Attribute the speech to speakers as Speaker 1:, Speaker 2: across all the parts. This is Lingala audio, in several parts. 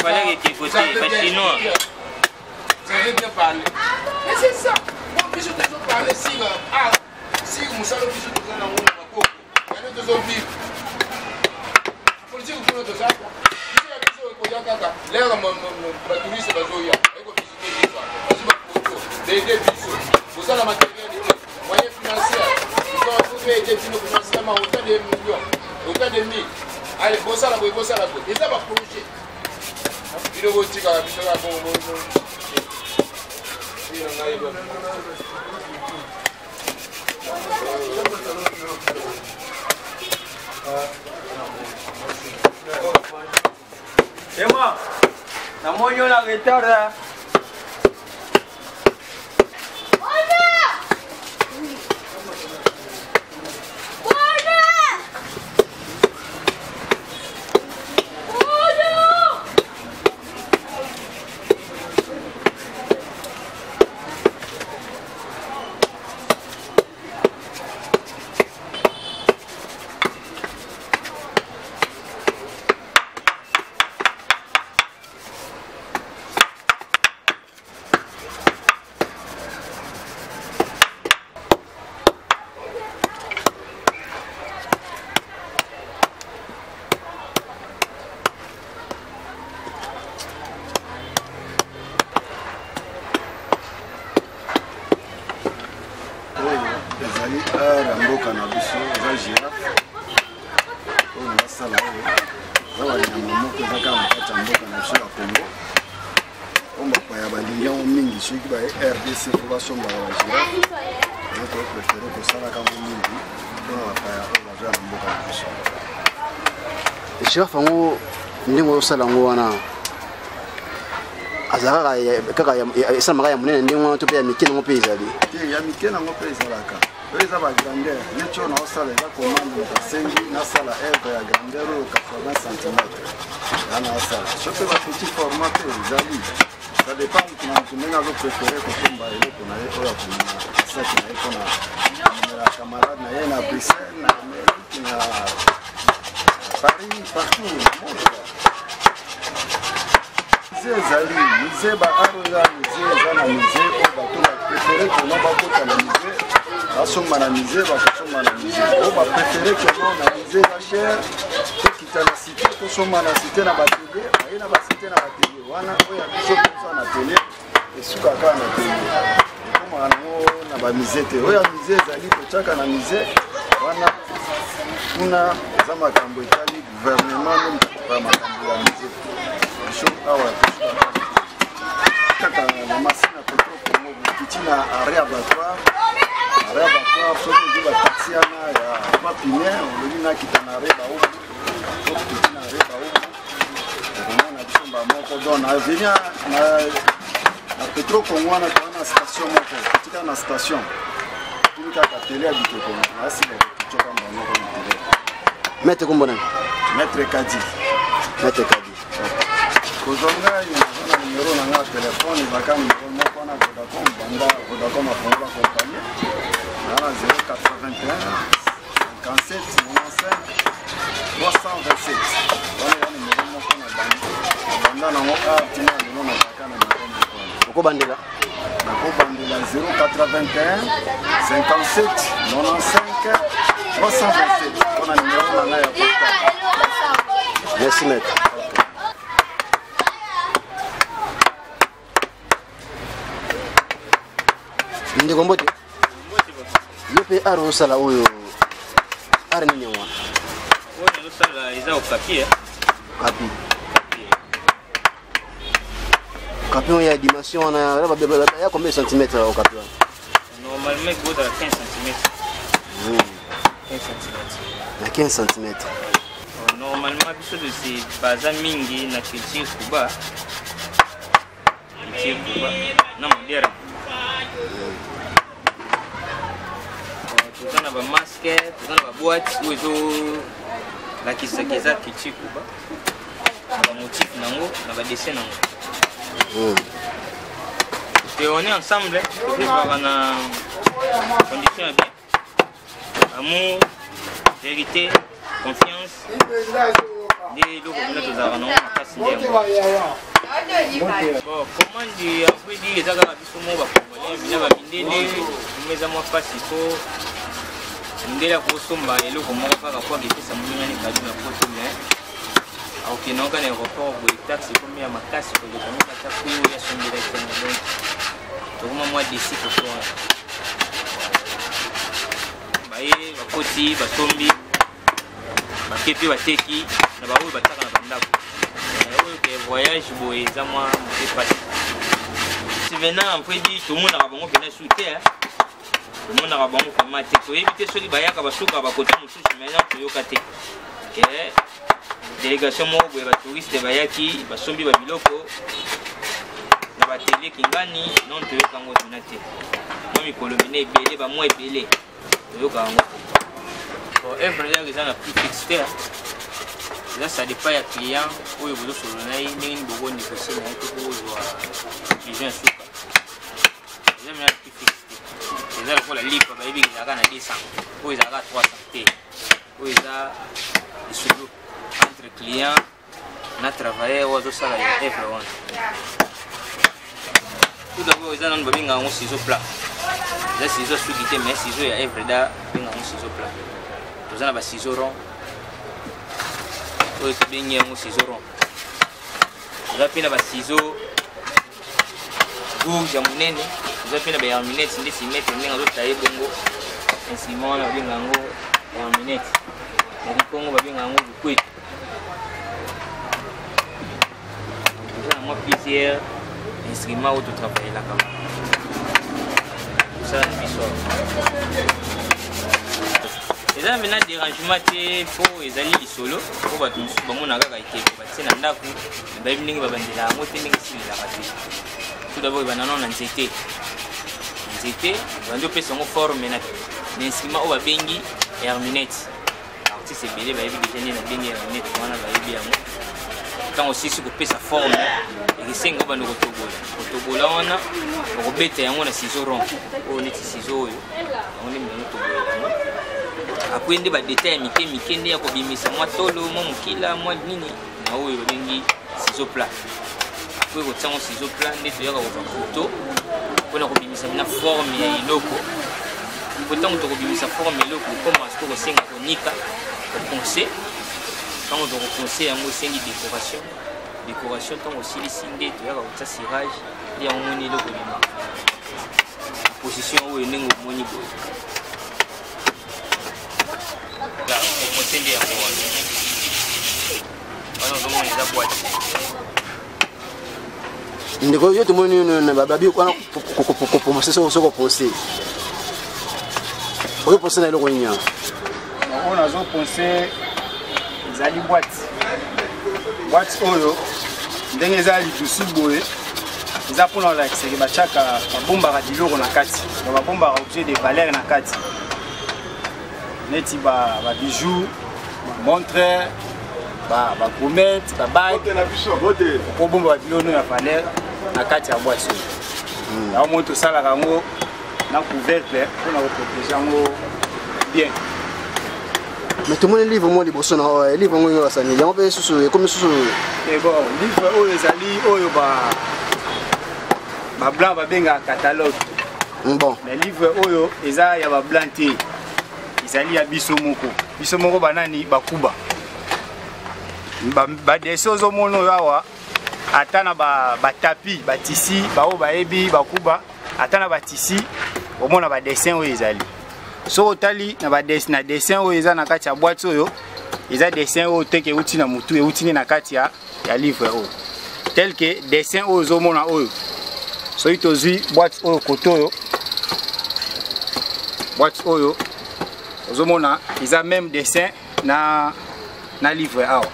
Speaker 1: Voilà qui est côté chinois.
Speaker 2: Vous avez bien parlé. Mais c'est ça. Moi, je te parler si vous savez que je te donne un mot, il y a deux autres vies. Politique, vous pouvez te savoir. L'air de mon touriste, c'est la joie. Il faut visiter l'histoire. D'aider Bissot. Vous avez la matérialité, moyens financiers. Vous avez aider financièrement autant de millions, autant de mille. Allez, bon ça la boue, bon ça la boue. Et ça va projet. Il faut dire que la
Speaker 3: Et moi, la moyenne la retard.
Speaker 4: mboka na biso za girafe oyo basala oyo za banyama moko ezaka na kati ya mboka na biso ya Congo oyo bapaya balingi yango mingi soki baye RDC fo basombaka bagirafe donc oprefere kosalaka yango mingi mpona bapaya oyo baza na mboka na biso.
Speaker 5: Girafe yango ndenge ozosala yango wana azalaka kaka esalamaka ya monene ndenge wana to mpe ya mike nango mpe ezali
Speaker 4: ya mike nango mpe ezalaka oyo eza bagrandeur neti oyo naosala eza komande basengi nasala eve ya grandeur oyo 80 cm ya naosala so mpe bapetit format mpe ezali ça dépend na motu ndenge azoprefere kotomba eloko na ye oyo akomema saki na ye mpona komela camarade na ye na Bruxelles na Amérique na Paris partout na monde ezali musée baaro eza musée eza na musée oyo bato baprefere keno bakota na musée basomba na musée bakosomba na musée oyo baprefere keno na musée eza cher tokita na cité tosomba na cité na batele baye na bacité na batele wana oyo ya biso kosa na tele esukaka na tele ekomaka nango na bamusée te oyo ya musée ezali kotiaka na musée wana kuna eza makambo etali gouvernement nde makambo ya musée biso awa kaka na masina petro kongo bukiti na arrêt abattoir soki ozwi bataxi wana ya papine olobi nakita na arrêt baubu okiti na arrêt baubu okomona biso bamoko don aveni na petro kongo wana toa na station moko kotika na station tuni kaka tele ya bikeko nasila koticoka mbamoko na tele
Speaker 5: maître kombonani
Speaker 4: maître kadi kozonga na numero na nga telefone baka numero moko na Vodacom banda Vodacom afongola compagnie na 081 57 95 327 wana ya numero moko na banda nango atina lelo na baka na numero moko
Speaker 5: okobandela
Speaker 4: 081 57 95 327 wana numero na nga ya portable.
Speaker 5: Merci maître. Ndeko mbote yope aro sala oyo ari ni nyawa
Speaker 1: oyo sala eza au papier
Speaker 5: capi ya dimension na ya combien de centimètres au capi
Speaker 1: normalement il faut 15 cm
Speaker 5: 15 cm
Speaker 1: normalement biso de c'est baza mingi na culture kuba na moderne tozana ba masque tozana ba boîte ozo la kisakeza culture kuba na motif nango na ba dessin nango. Et on est ensemble pour na condition bien. Amour, vérité, confiance. Des locaux de notre arnaud à casser. Bon, comment dire, après dire les agas qui sont morts, ils vont venir mais à moi pas si faux. Ndé la kosomba et le comment faire rapport avec ça mounia ni kadu na photo mais au kino ka aéroport bo taxi comme ya makasi ko de comme ta ku ya sombi la tene donc moi d'ici pour toi baye ba koti ba sombi ba kepi ba teki na ba wo ba taka na bandako oyo ke voyage bo eza moi c'est pas si venant après dit tout le monde a bon venir shooter le monde a bon pour mater pour éviter celui bayaka basuka ba kota mususu maintenant toyoka te et délégation mo bo ba touriste bayaki basombi ba biloko na ba télé kingani non toyoka ngo tunate moi mikolo mine ebele ba mo ebele toyoka ngo bon every day ils ont plus fixé là ça dépend ya client oyo bozo solo na ndenge bogo négocier na ko ozwa vision suka j'aime la plus fixé les gens pour la libre ba ibi za kana 200 ou za 300 t ou za solo entre client na travailler ozo sala ya everyone tout d'abord ils ont babinga ngo ciseaux plat les ciseaux sous guité mais ciseaux ya everyday binga ngo ciseaux plat tous na ba ciseaux rond oyo tobengi yango ciseaux rond oza mpe na ba ciseaux gouge ya monene oza mpe na ba yarminete nde simete ndenge azotaye bongo insima wana babenga yango yarminete na likongo babenga yango bukwetu oza na mwa plusieurs instruments oyo totravaillelaka osala na biso eza mena dérangement te po ezali lisolo po bato mosusu bamona kaka ekeko batie na ndako bayebi ndenge babandela yango te ndenge esilelaka te tout d'abord ebanano na nzete bandi opesa yango forme na instrument oyo babengi herminete artiste ebele bayebi deja nde nabengi herminete wana bayebi yango ntango osisi kopesa forme ekesenga oyo bando kotobola wana okobeta yango na ciseau rond oyo neti ciseau oyo yango nde mbano tobolela yango après nde badetail ya mike nde ya kobimisa mwa tolo mwa mokila mwa nini na oyo babengi ciseau plat après kotiango ciseau plat nde toyaka kozwa couteau mpona kobimisa na forme ya eloko po ntango tokobimisa forme ya eloko koma siko kosenga konika koponce ntango tokoponce yango esengi décoration ntango osilisi nde toyaka kotia cirage nde yango moni eloko bima position oyo ndenge omoni boye Motende yango wana ozomona eza boîte
Speaker 5: ndeko yo tomoni na babi kwana koponse soko ponse oyo ponse na eloko nya
Speaker 3: on azo ponse ezali boîte oyo ndenge eza litusi boye eza mpona olakiseke batiaka babombaka biloko na kati babombaka objet de valeur na kati neti ba bijoux ba montre ba gommette ba bague ko bomba biloko ya valeur na kati ya boîte ya moto salaka yango na couvercle mpona koprotéger yango bien
Speaker 5: mais tomoni livre mo liboso na livre ngo yosani yango mpe susu ekomi susu
Speaker 3: bon livre oyo ezali oyo ba blanc babengaka catalogue
Speaker 5: bon
Speaker 3: mais livre oyo eza ya ba blanc te ezali ya biso moko banani bakuba badesi ozomona oyo awa ata na batapi batisi bao bayebi bakuba ata na batisi omona badessin oyo ezali so otali na dessin oyo eza na kati ya boîte oyo eza dessin oyo teke euti na mutu euti na kati ya livre oyo tel que dessin oyo ozomona oyo soki tozwi boîte oyo koto oyo ozomona eza même dessin na livre awa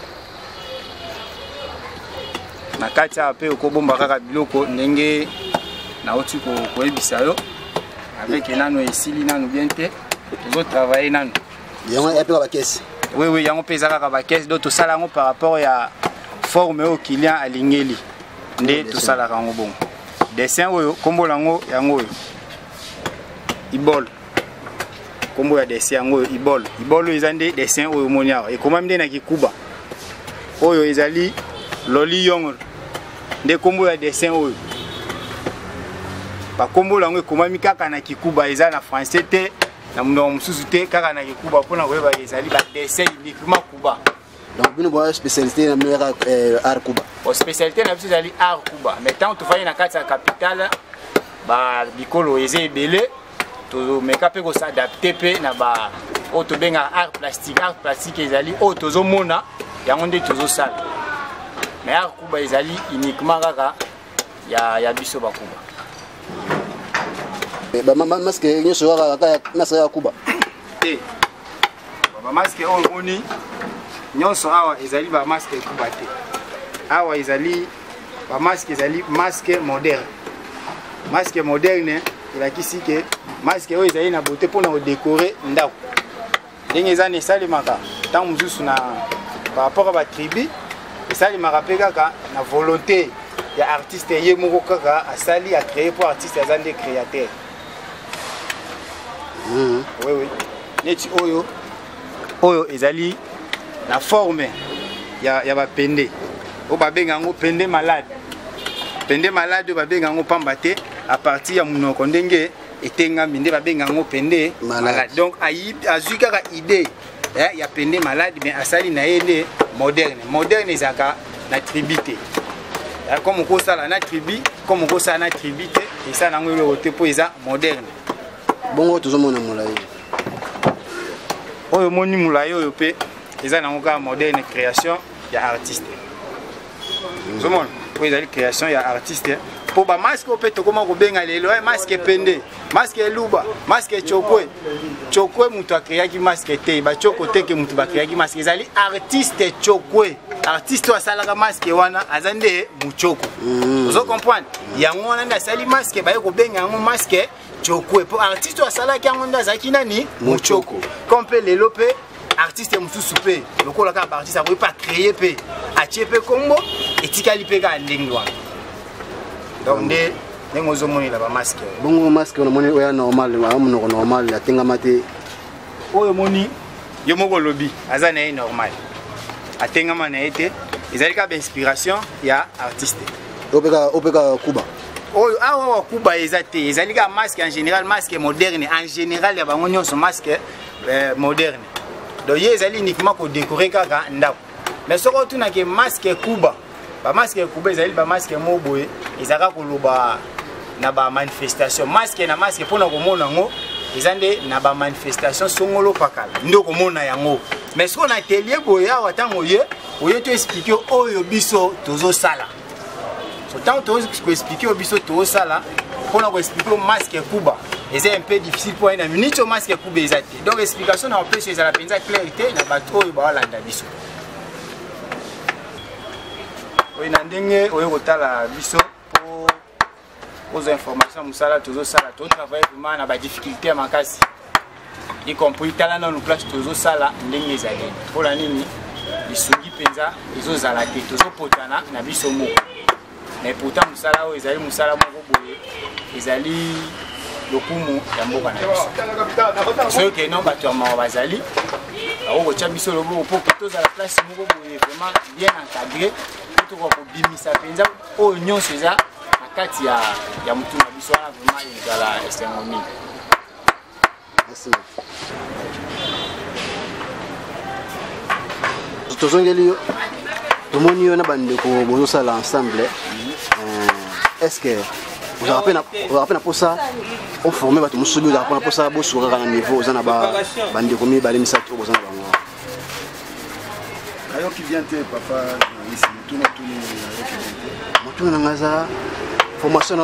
Speaker 3: na kati awa mpe okobomba kaka biloko ndenge nauti koyebisa yo avec nano esili nano bien te tozotravaille nano
Speaker 5: yango epe bakesi
Speaker 3: oui yango mpe eza kaka bakesi donc tosala yango par rapport ya forme au client alingeli nde to sala kango bon dessin oyo kombo lango yango oyo ibol kombo ya dessin yango ibol ibol ezande dessin oyo monia e komami nde na kikuba oyo ezali loli yongol nde kombo ya dessin oyo ba kombo lango e komami kaka na kikuba eza na français te na mundo mususu te kaka na kikuba pona koyeba ezali ba dessin uniquement kuba.
Speaker 5: Donc bino boa spécialité na mera art kuba.
Speaker 3: O spécialité na biso ezali art kuba mais tant to fanya na kati ya capitale ba bikolo eze ebele to meka pe ko s'adapter pe na ba o to benga art plastique ezali o tozo mona yango nde tozo sala mais art kuba ezali uniquement kaka ya biso ba kuba.
Speaker 5: Ba masque nyoso kaka masque ya kuba.
Speaker 3: Ba masque o moni nyonso awa ezali ba masque kuba te. Awa ezali ba masque ezali masque moderne. Masque moderne elakisi ke masque oyo ezali na beauté pona ko décorer ndako. Ndenge ezane salimaka tant mususu na par rapport à ba tribu esalimaka pe kaka na volonté ya artiste ye moko kaka asali a créer pour artiste azande créateur. Oui. Neti oyo ezali na forme ya ba pende. O ba benga ngo pende malade. Pende malade ba benga ngo pamba te à partir ya munoko ndenge etenga minde ba benga ngo pende malade. Donc azui kaka idée ya pende malade mais asali na yende moderne. Moderne ezaka na tribité. Comme ko sala na tribu, comme ko sala na tribité et ça nango le côté po eza moderne.
Speaker 5: Bongo tozomona mulayi
Speaker 3: oyo moni mulayi oyo pe eza nango ka moderne création ya artiste zomona po eza création ya artiste po ba masque ope to koma ko benga lelo masque pende masque luba masque chokwe mutu akreaki masque te ba choko te ke mutu ba kreaki masque ezali artiste chokwe artiste wa salaka masque wana azande muchoko ozo comprendre yango wana nda sali masque ba ko benga yango masque chokwe po artiste wa salaka yango nda zaki nani muchoko kompe lelo pe artiste mususu pe lokola ka artiste a pas créer pe atie pe kombo etikali pe ka ndenge wana donc nde ngozo moni la ba masque
Speaker 5: bongo masque on moni oya normal amuno normal atenga mate
Speaker 3: oyo moni yo moko lobi azana e normal atenga mana ete ezali ka inspiration ya artiste
Speaker 5: opeka kuba
Speaker 3: oyo awa kuba ezate ezali ka masque en général masque moderne en général ya bango nyonso masque moderne donc ye ezali uniquement ko décorer kaka ndako mais soko tuna ke masque kuba ba masque kuba ezali ba masque moboye ezaka koloba na ba manifestation masque na masque pona ko mona ngo ezande na ba manifestation songolo pakala ndoko mona yango mais soko na atelier boye awa tango ye oyo to expliquer oyo biso tozo sala so tant to expliquer oyo biso tozo sala pona ko expliquer masque kuba c'est un peu difficile pour une minute au masque kuba ezate donc explication na opé chez la penza clarité na bato oyo ba landa biso oyo na ndenge oyo kotala biso aux informations musala toujours sala to travailler vraiment na ba difficulté à makasi y compris talana no place toujours sala ndenge ezali pour la nini bisungi penza ezo zala te toujours potana na biso moko mais pourtant musala o ezali musala moko boye ezali lokumu ya mboka na biso so que non bato ma bazali o ko biso lobo pour que tous à la place moko boye vraiment bien encadré tout ko bimisa penza o nyonso eza kati ya mutu na biso wana vraiment ezala esengomi.
Speaker 5: Merci. Tozongeli yo tomoni yo na bandeko bozo sala ensemble est-ce que vous avez appris pour ça on former bato musubi vous avez pour ça bo sur un niveau aux na ba bandeko mi bale misato bozo na bango
Speaker 4: ayo qui vient te papa ici tout na
Speaker 5: ngaza formation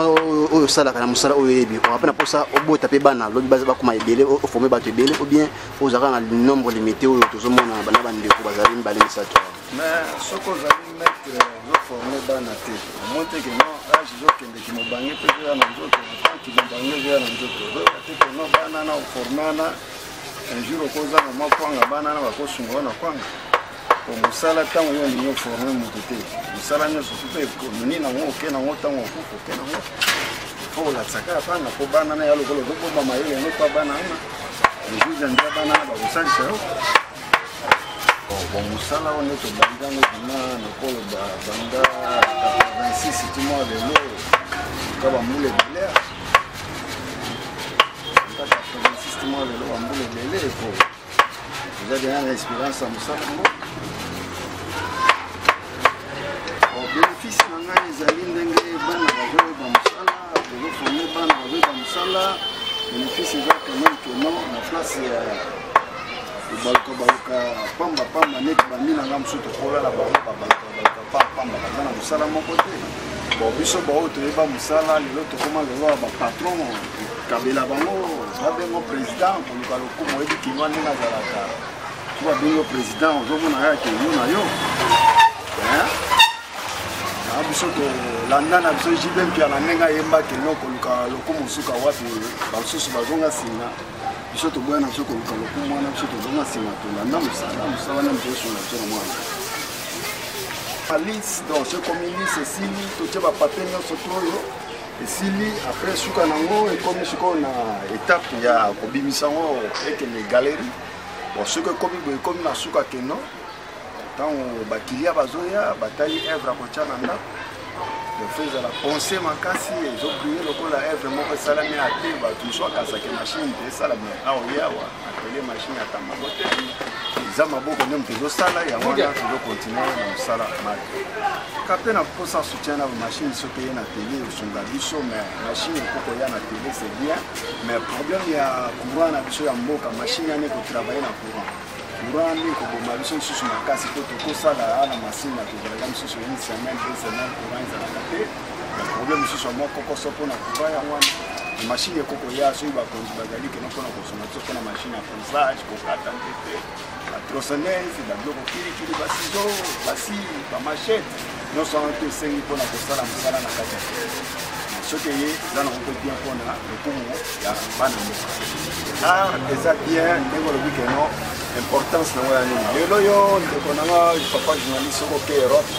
Speaker 5: oyo sala kana musala oyo yebi on appelle pour ça obo taper bana lobi baza bakoma ebele o former bato ebele ou bien aux avez un nombre limité oyo tozomona bana bandeko bazali mbale misato
Speaker 4: mais soko zali mettre yo former bana te monte que non age zo kende ki mobange pe ya na nzoto ki mobange ya na nzoto zo te que non bana na formana un jour okoza na makwanga bana na bakosunga na kwanga mosala ntango oyo olingi oforme moto te mosala nyonso mpe nini nango oke nango ntango okufa oke nango fo olakisaka ya bana mpo bana na ya lokolo ozobomba mayele yango mpa bana ana lejuge andia bana na bakosalisa yo bon mosala oyo nde tobandi yango mpena nakoloba banda 86 timo lelo ka bambula ebele 86 timo lelo bambula ebele po eza dena na espérance ya mosala yango bénéfice na ngai ezali ndenge bana bazoyeba mosala bazoforme bana bazoyeba mosala bénéfice eza quand même que non na place ya baluka pamba neti baminanga mosusu tokolala bango babaluka pamba baza na mosala moko te bon biso baoyo toyeba mosala lelo tokoma lelo ya bapatron kabela bango babengo président koluka lokumu oyebi kinwa ndenge azalaka so babengo président ozomona yake yo na yo biso tolanda na biso jibe mpia na ndenge ayembaki no koluka lokumu mosuka wapi basusu bazonga nsima biso toboya na biso koluka lokumu wana biso tozonga nsima tolanda mosala wana mpeosonga biso na mwana alice donc ce communiste esili totie bapapier nyonso to oyo esili après suka nango ekomi sikoyo na étape ya kobimisa yango ekende galerie bon soki ekomi boye ekomi na suka keno ntango bakilia bazoya batali evre akotia na ndako efe ezala pense makasi ezobrille lokola evre moko esalami ate bato mosu akasake mashine te esalami aoyawa atelier mashine atambango te eza maboko nde moto ezosala yango wana tozokontinue na mosala mate kape na mposa soutien na bamashine soki eye na tele osonga biso mais mashine ekoko ya na tele c'est bien mais problème ya courant na biso ya mboka mashine yani ekotravaille na courant courant nde ekoboma biso lisusu makasi mpo tokosala ana masine na tozalaka misusu une semaine 2 semaines courant ezalaka te problème mosusu ya moko koso mpona courant yango wana mashine ekoko ya soki bakonzi bazali kena mpona kosonga biso mpona mashine ya ponçage kokata nzete batrosonese babiloko kilikili basizo basi bamachete nyonso wana to esengi mpona kosala mosala na kati ya soki ye eza na moko bien mpona lokumu ya bana mboka art eza bien ndenge olobi keno importance nango ya nini lelo yo ndeko nanga papa journaliste soko ke Europe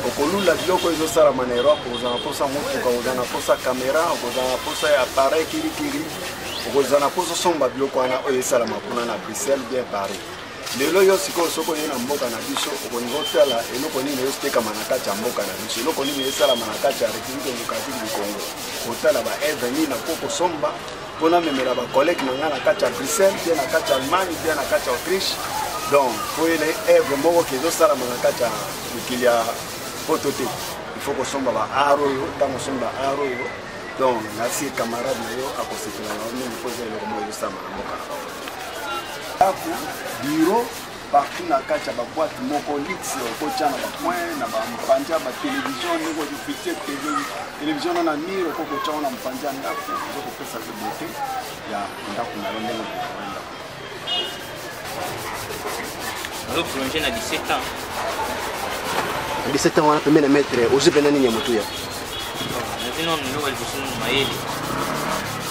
Speaker 4: okolula biloko ezosalama na Europe ozala mposa motuka ozala na mposa kamera okozala na mposa ya appareil kirikiri okozala na mposa osomba biloko wana oyo esalama kuna na Bruxelles bien Paris lelo yo sikoyo soko ye na mboka na biso okolinga otala eloko nini ezotekama na kati ya mboka na biso eloko nini esalama na kati ya République démocratique du Congo kotala baevre nini nako kosomba mpona memela bacollègue na nga na kati ya Bruxelles mpe na kati ya Allemagne mpe na kati ya Autriche donc po ele evre moko ke ezosalama na kati ya mokili ya poto te il faut kosomba baart oyo ntango osomba art oyo donc nasi camarade na yo akosepela na nini mpo eza eloko moko ezosalama na mboka bureau partout na kati ya baboîte moko lix okotia na bapoint na bampanja batelevizio ndenge ofixe televizio na mire okokotia ngo na mpanja ya ndako ezokopesa pe beauté ya ndako na yo ndenge okokora ndako
Speaker 1: azoprolonge na 17 ans
Speaker 5: 17 ans wana pembeni ya maître ozwi mpena nini ya motuya
Speaker 1: nazi nono ndoka liboso nono mayele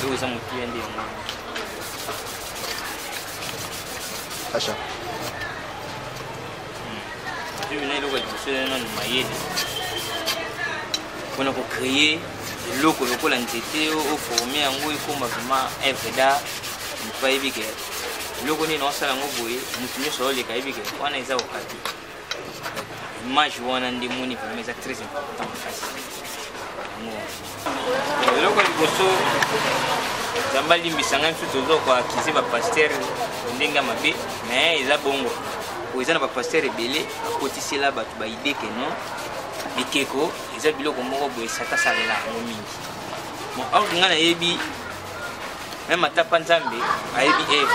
Speaker 1: oyo eza motuya nde yango
Speaker 5: Acha.
Speaker 1: Je vais aller au mayele. On a créé le loco la nzete au formé en gros comme vraiment FDA ne pas éviter. Le loco ni non sala ngoboye mutunyo so le kaibike wana eza okati. Image wana ndi muni vraiment c'est très important kasi. Le loco liboso zambali mbisanga msuto zo kwa kiziba pasteur ndenga mabe mais eza bongo oza na ba pasteur ebele akotisela bato ba idée que non bikeko eza biloko moko boye sata salela ngo mingi bon awa ngana yebi même atapa nzambe ayebi eve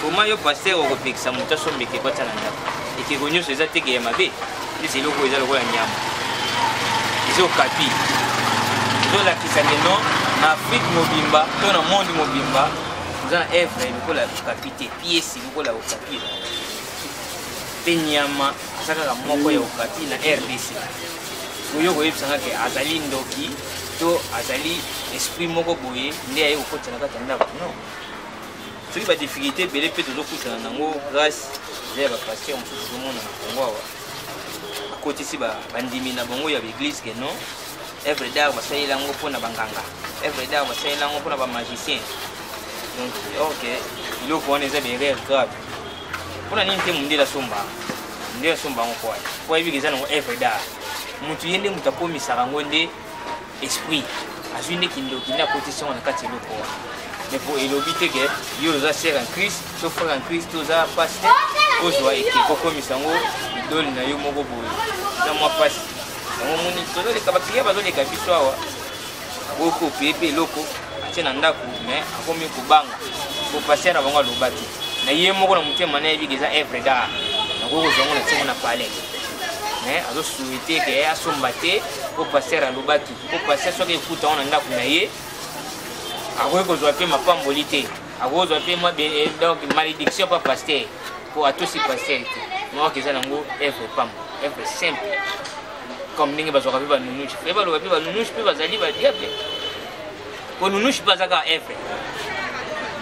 Speaker 1: comment yo pasteur okopekisa moto asombeke kota na ndako ekeko nyonso eza teke ya mabe eza eloko eza lokola nyama eza okapi ezolakisa ke non na Afrique mobimba to na monde mobimba eza evre lokola okapi te piesi lokola okapi pe nyama azalaka moko ya okapi na RDC oyo koyebisanga ke azali ndoki to azali esprit moko boye nde aye kokotisa na kati ya ndako non soki badifficulté ebele mpe tozokutana nango grâce eza ya bapaster mosusu tozomona na kongo awa bakotisi bandimi na bango ya baeglise ke non œuvre d'art basalela yango mpona banganga œuvre d'art basalela yango mpona bamagicien donc ok biloko wana eza baerreur grave mpona nini te mondele asomba yango kwa po ayebiki eza nango œuvre d'art motu ye nde moto akomisaka yango nde esprit azwi nde kindoki nde akotisi yango na kati eloko wana mais po elobi te ke yo oza ser en christ to frère en christ toza pasi te ozwa ekeko kokomisa yango idole na yo moko boye eza mwa pasi yango moni tozoleka bakliya bazoleka biso awa okope mpe eloko atie na ndako mais akomi kobanga po paster na bango aloba te na ye moko na motema na yebiki eza œuvre d'art nakokozwa yango na ntiango na palais mais azosouhaite ke asomba te po paster alobaki po paster soki ekuta ngo na ndako na ye akoki kozwa mpe mapamboli te akozwa mpe donc malédiction pa paster po atosi paster te noki eza nango œuvre pamba œuvre simple comme ndenge bazwaka mpe banunushi mpe baloba mpe banunushi mpe bazali badiable po nunushi mpe azaka œuvre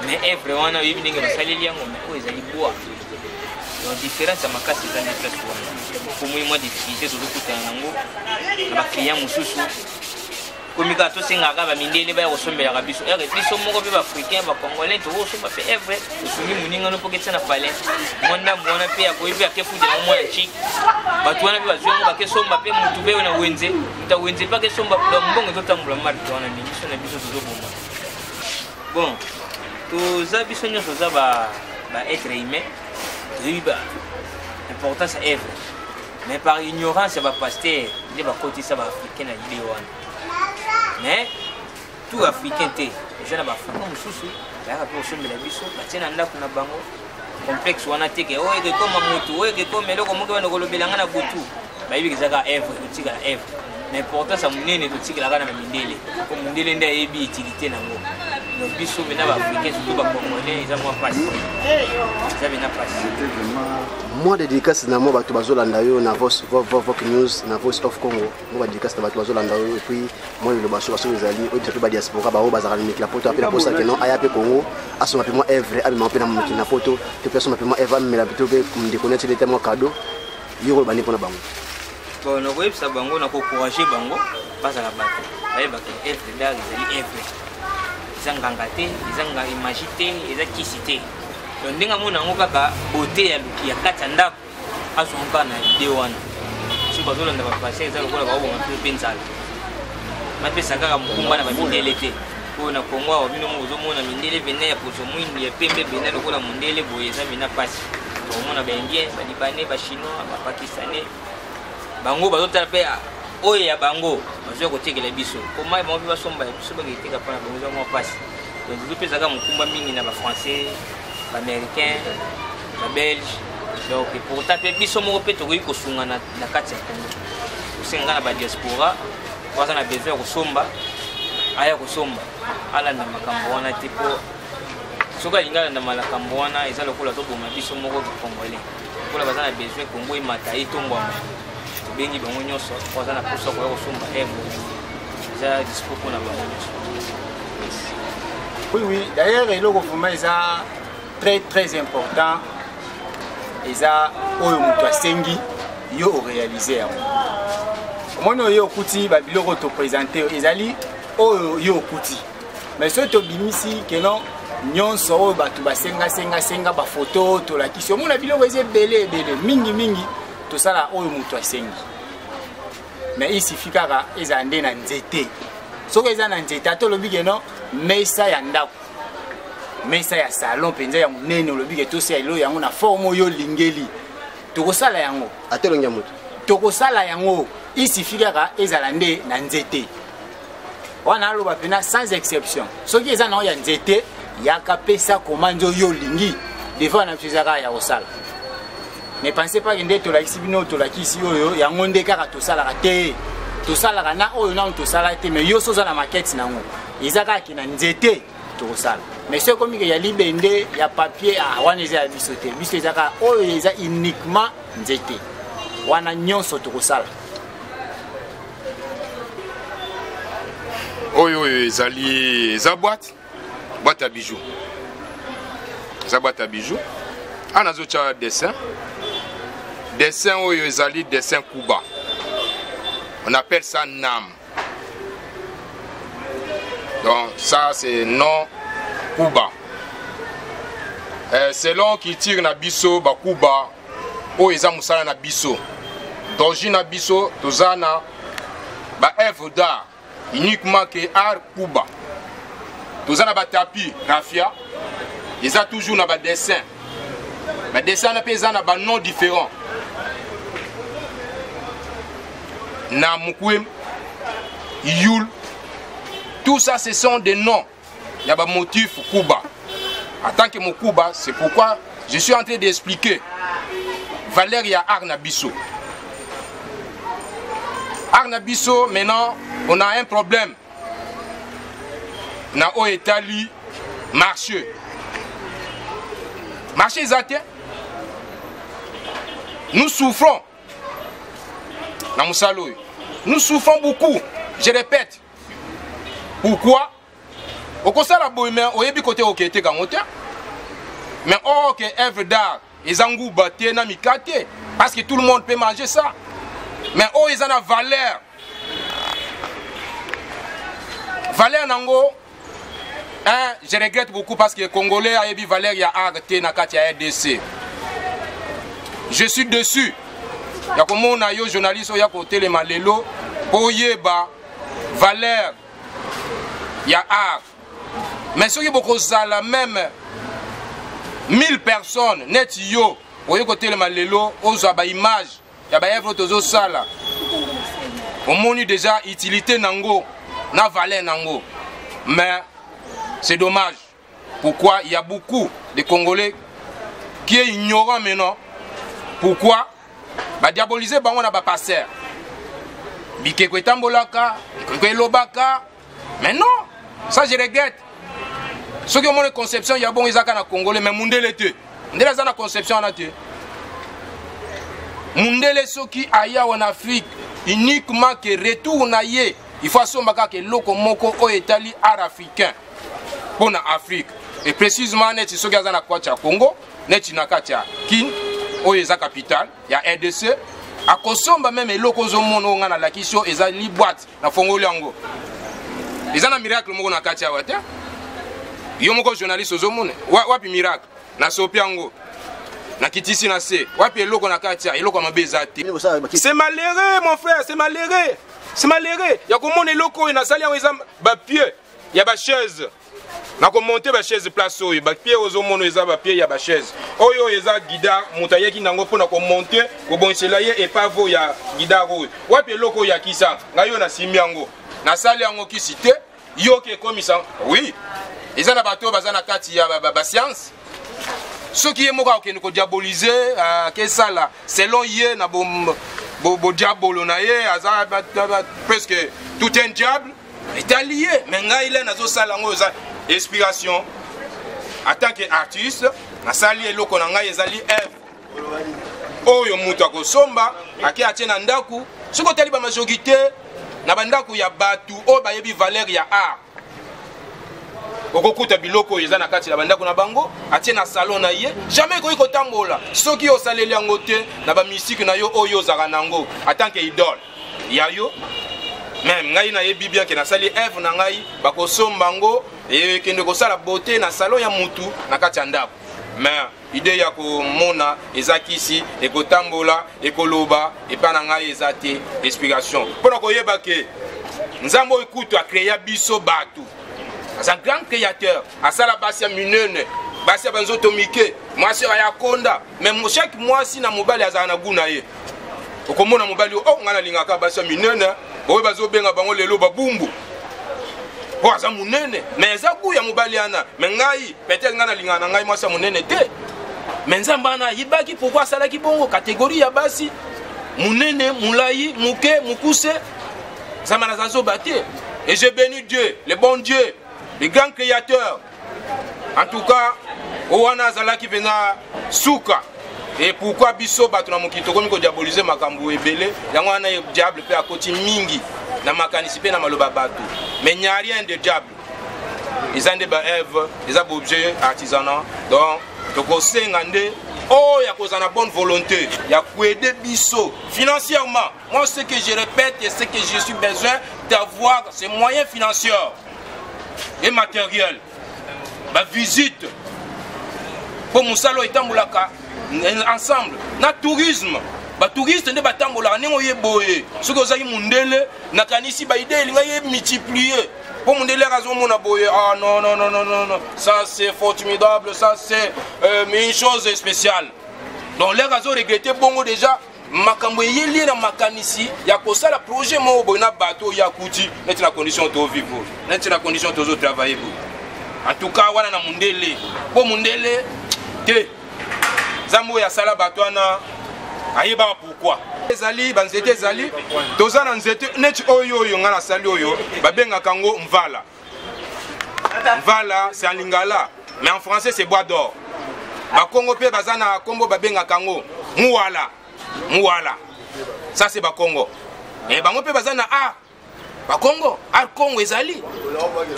Speaker 1: mais œuvre wana oyebi ndenge basaleli yango mais oyo ezali bois donc différence ya makasi eza nde place wana komoi mwa difficulté tozokutana nango na baclient mosusu komika tosengaka bamindele baya kosombelaka biso ere biso moko mpe baafricain bacongolais tokosomba mpe evre tosungi moningano mpo ketisa na palais mwa ndambo wana mpe akoyi mpe akefutela mwa ya chik bato wana mpe bazwi yango bakesomba mpe motu mpe na wenze moto awenze mpe akesomba mbongo ezotambola marke wana me biso na biso tozoboma bon toza biso nyonso oza baêtre humain toyebi importance ya evre mais par ignorance ya bapaster nde bakotisa baafricain na idée wana mais tout africain te eza na baafrika mosusu bayaka mpe kosombela biso batie na ndako na bango complexe wana te ke oyo ekekoma motu oyo ekekoma eloko moke bana kolobelanga na butu bayebiki ezaka evre totikala evre na importance ya monene totikelaka na bamindele po mondele nde ayebi utilité nango donc biso bena baafricain surtout bacongolais eza mwa pasi eza bena pasi
Speaker 5: mwa dédicace na mwa bato bazolanda yo na Vox News na Voice of Congo mwa dédicace na bato bazolanda yo et puis mwa liloba so baso ezali oyebisa mpe badiaspora bao bazalaka na mikili na poto ape na posa ke non aya mpe Congo asoma mpe mwa evre abima mpe na mikili na poto te mpe asoma mpe mwa evre amemela to mpe ndekone atili te mwa cadeau yo koloba nde mpona bango
Speaker 1: bon nakoyebisa bango nakokourage bango bazala bato bayebaka evre d'art ezali evre eza nganga te eza magie te eza kisi te donc ndenge amona yango kaka beauté ya kati ya ndako azwa kaka na ide wana soki bazolanda bapase eza lokola baoboma mpe nzala bapesa kaka mokumba na bamindele te oyo na kongo awa bino mo ozomona mindele bena ya poso mwindu ya pembe bena lokola mondele boye eza bena pasi tokomona baindien balibanais bachinois bapakistanais bango bazotala mpe oyo ya bango bazwa kotekela biso komai bango mpe basomba ya biso baketeka mpona bango eza mwa pasi donc tozopesaka mokumba mingi na bafrançais baaméricain babelge donc pourtant mpe biso moko mpe tokoki kosunga na kati ya kongo tosengaka na badiaspora aza na besoin ya kosomba aya kosomba alanda makambo wana te mpo soki alingi alanda makambo wana eza lokola toboma biso moko congolais lokola baza na besoin kongo emata etongwama tobengi bango nyonso po aza na posa koya kosomba emo eza dispo mpona bango nyonso.
Speaker 3: Oui, d'ailleurs eloko vraiment eza très important eza oyo moto asengi yo oréalize yango omoni oyo okuti babiloko toprésente ezali oyo yo okuti mais soki tobimisi keno nyonso oyo bato basenga bafoto tolakisi omona biloko eza ebele mingi tosala oyo moto asengi mais isifi kaka eza nde na nzete soki eza na nzete atolobi keno mesa ya ndako mesa ya salon mpenza ya monene olobi ke tosia elo yango na forme oyo olingeli tokosala yango
Speaker 5: atelongi ya moto
Speaker 3: tokosala yango isifi kaka ezala nde na nzete wana aloba mpena sans exception soki eza nao ya nzete yaka pesa komande oyo olingi devant na biso eza kaka ya kosala ne pensez pas ke nde tolakisi bino tolakisi oyo yango nde kaka tosalaka te tosalaka na oyo nano tosala te mais yo so oza na makete nango eza kaka ke na nzete tokosala mais soki komike ya libende ya papier wana eza ya biso te biso eza kaka oyo eza uniquement nzete wana nyonso tokosala
Speaker 2: oyo ezali eza boîte ya bijou eza boîte à bijoux a nazotia dessin dessin oyo ezali dessin kuba on appelle ça nam donc ça c'est nom kuba selon qui tire na biso bakuba oyo eza mosala na biso d'origine na biso toza na ba œuvre d'art uniquement que art kuba toza na batapi rafia eza toujours na badessin badessin na mpe eza na banom différent na mukwem yul tout ça ce sont des noms il y a motifs kuba en tant que mokuba c'est pourquoi je suis en train d'expliquer valeur ya art na biso art na biso maintenant on a un problème na o etali marché marché ezate nous souffrons na musala oyo nous souffrons beaucoup je répète pourquoi okosala boye mais oyebi kote okete kango te mais or que œuvre d'art eza nguba te na mikate parce que tout le monde peut manger ça mais oh ils en a valeur valeur nango hein, je regrette beaucoup parce que les Congolais a eu valeur ya art na kati ya RDC je suis dessus ya komona yo journaliste ya ko telema lelo po yeba valeur ya art mais soki boko zala même 1000 personnes net yo oyo ko telema lelo ozo ba image ya ba œuvre tozo sala omoni déjà utilité nango na valeur nango mais c'est dommage pourquoi il y a beaucoup de Congolais qui est ignorant maintenant pourquoi ba diaboliser bango na ba passer bikeko etambolaka bikeko elobaka mais non ça je regrette ceux qui ont une conception il y a bon izaka na Congolais mais mundele te ndela za na conception na te mundele soki aya en Afrique uniquement que retour na ye il faut asomba que loko moko o etali art africain pour na Afrique et précisément net soki za na kwacha Congo net na katia kin o eza capitale ya RDC akosomba même eloko zo mono nga na lakisho eza li boîte na fongoli yango eza na miracle moko na katia wate yo moko journaliste zo mone wapi miracle na sopi yango na kitisi na se wapi eloko na katia eloko mabeza te c'est malheureux mon frère c'est malheureux ya komona eloko na sali yango eza ba pied ya ba chaise na ko monter ba chaise place oyo ba pied ozo mono eza ba pied ya ba chaise oyo eza guitare mutayeki nango pona ko monter ko bonsela ye epavo ya guitare oyo wapi eloko ya kisa ngayo na simi yango na sali yango kisite yo ke komisa oui eza na bato baza na kati ya ba science ceux qui est okende ko diaboliser ke sala selon ye na bo diabolo na ye aza presque tout un diable est allié mais ngai ile nazo sala ngo za inspiration en tant qu'artiste na sali eloko na ngai ezali œuvre oyo mutu akosomba ake atie na ndaku soko tali ba majorité na bandaku ya batu o bayebi valeur ya art okokuta biloko eza na kati ya bandako na bango atie na salon na ye jamais koyi kotambola soki osaleli yango te na ba musique na yo oyo zaka nango en tant que idole ya yo même ngai na yebi bien que na sali œuvre na ngai bakosomba ngo e kende kosala beauté na salon ya mutu na kati ya ndako mais idée ya komona ezakisi ekotambola ekoloba epa na ngai eza te explication mpona koyeba ke nzambo ekutu akrea biso batu c'est un grand créateur asala basi ya minene basi ya banzoto mike mwasi ya konda mais chaque mwasi na mobali azala na guna ye okomona mobali o ngana lingaka basi ya minene boye bazobenga bango lelo babumbu po aza munene mais eza gu ya mobali ana mais ngai peut-être ngana lingana ngai mwasi ya munene te mais nzamba na yibaki pourquoi asalaki bongo catégorie ya basi munene mulai muke mukuse zama na zazo bate et je bénis Dieu le bon Dieu les grands créateurs. En tout cas, Owana Zalaki vena Souka. Et pourquoi Bisso Batuna Mokito comme diaboliser Makambu et Belé, Yangwana diable fait à côté Mingi, na Makanisipé na Maloba Batu. Mais il n'y a rien de diable. Ils ont des œuvres, des objets artisanaux. Donc, tokosenga nde oh ya cause na bonne volonté ya aider biso financièrement. Moi ce que je répète et ce que je suis besoin d'avoir ces moyens financiers et matériels. Ba visite pour musalo etambulaka ensemble na tourisme. Ba touriste nde batambola nengo yeboye soki ozaki mundele nakanisi ba idée linga ye multiplier pour mundele raison mona boye. Ah non non non non non, ça c'est formidable, ça c'est une chose spéciale. Donc les raisons regretter bongo déjà makambo yeli na makanisi ya kosala projet mo boye na bateau ya kuti neti na condition to vivre neti na condition to travailler. En tout cas wana na mundele po mundele te zambo ya sala bateau na ayeba pourquoi ezali banzete ezali toza na nzete neti oyo oyo nga na sali oyo babenga kango mvala. Mvala c'est en lingala mais en français c'est bois d'or. Ba Congo pe bazana kombo babenga kango muwala. Muwala ça c'est ba Congo et bango pe bazana ah ba Congo ar Congo ezali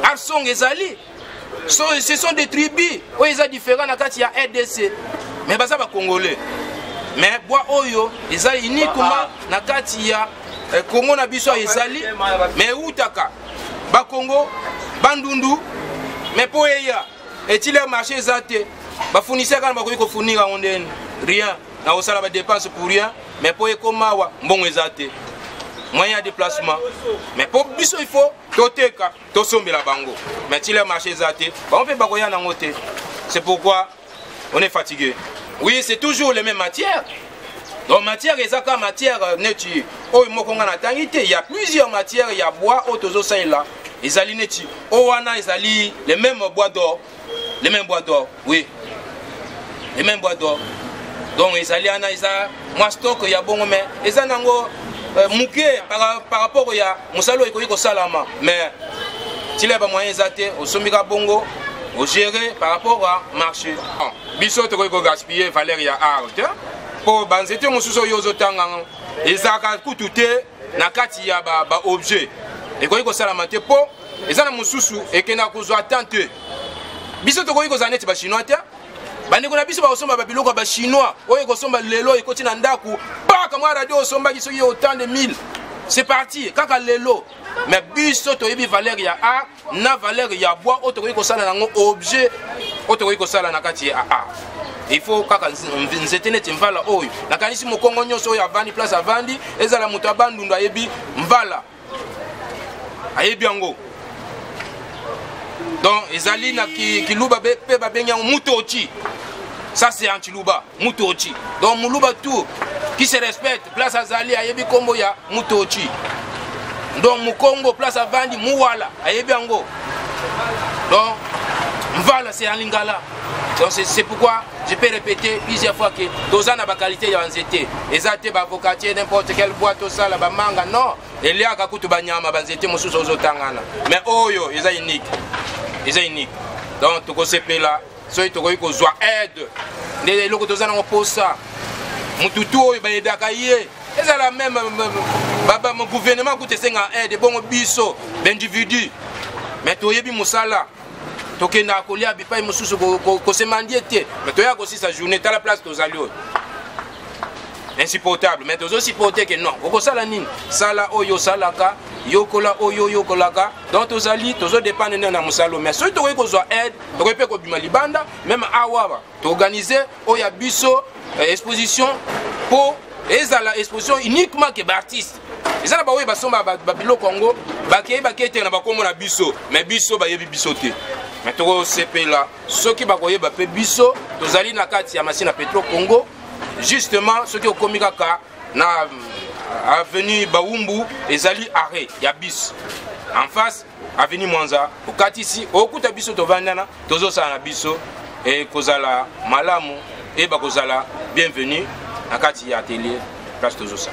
Speaker 2: ar song ezali. So, ce sont des tribus où ils sont différents na kati ya RDC mais baza ba Congolais. Mais bois oyo ezali uniquement na kati ya Congo na biso ezali mais utaka ba Congo bandundu mais po eya et-il marché ezate ba fournisseur quand ba ko fournir ondene rien na osala ba dépense pour rien mais po ekomawa mbongo ezate moyen de déplacement mais pour biso il faut toteka tosombela bango mais il marché ezate on fait bakoya na ngote. C'est pourquoi on est fatigué. Oui, c'est toujours les mêmes matières. Donc matière ezaka matière neti oyo mokonga na tangité, il y a plusieurs matières, il y a bois otozo ça là. Ezali neti owana ezali les mêmes bois d'or. Les mêmes bois d'or. Oui. Les mêmes bois d'or. Donc ezali ana isa moi stock ya bongo mais ezanango muke par rapport ya musalo ekoyiko salama mais tile ba moyen ezate osombika bongo au gérer par rapport à marché. Biso te ko gaspiller valeur ya art pour banzete mususo yozo tanga ezaka kutute na kati ya ba objet e ko salama te po ezana mususu ekena kozwa tante biso te ko zaneti ba chinois te bandeko na biso ba osomba ba biloko ba chinois oyo ko somba lelo ekoti na ndaku pa kama radio osomba kiso yo autant de 1000. C'est parti kaka lelo mais biso to yebi valeur ya art na valeur ya bois otokoki kosala nango objet otokoki kosala na kati ya art. Il faut kaka nzete neti mvala oyo nakanisi mokongo nyonso oyo avandi place avandi ezala moto abandundu ayebi mvala ayebi yango. Donc ezali na kiluba pe babenya mutochi. Ça c'est antiluba mutochi. Donc muluba tout qui se respecte place azali ayebi kombo ya mutochi. Donc Mukongo place à Vandi Mouala Ayebiango. Donc voilà c'est en lingala. Donc c'est pourquoi je peux répéter plusieurs fois que Dozan a la qualité de l'anzete. Ezate bavocatier n'importe quelle boîte au sala manga non. Il y a kakutu banyama banzete mususu ozotangana. Mais oyo eza unique. Eza unique. Donc to ko sepela so to ko kozwa aide. Les loko Dozan on pose ça. Mututu oyo ba edaka ye. Et c'est la même mon gouvernement qui te aide bon biso d'individus. Mais tu yebi musala. Tu kena kolia bipa mususu ko se mandiete. Mais tu as aussi sa journée à la place de Zalio. Insupportable. Mais tu as aussi porté que non. Oko sala nini? Sala oyo salaka, yokola oyo yokolaka. Donc tu zali, tu dépend na musalo. Mais si tu as besoin aide, tu peux ko bima libanda, même awa. Tu organiser oya biso exposition pour et ça la exposition uniquement que artistes. Et ça ba oui ba somba ba bilo Congo, ba kete na ba komo na biso, mais biso ba yebi biso te. Mais to CP là, ceux qui ba koye ba pe biso, to zali na kati ya machine à pétrole Congo, justement ceux qui au komikaka na avenue Baumbu et zali arrêt, ya bis. En face avenue Mwanza, au katisi, au kuta biso to vandana, tozo sa na biso et kozala malamu et ba kozala bienvenue. Nakati ya atelier place Tozosa.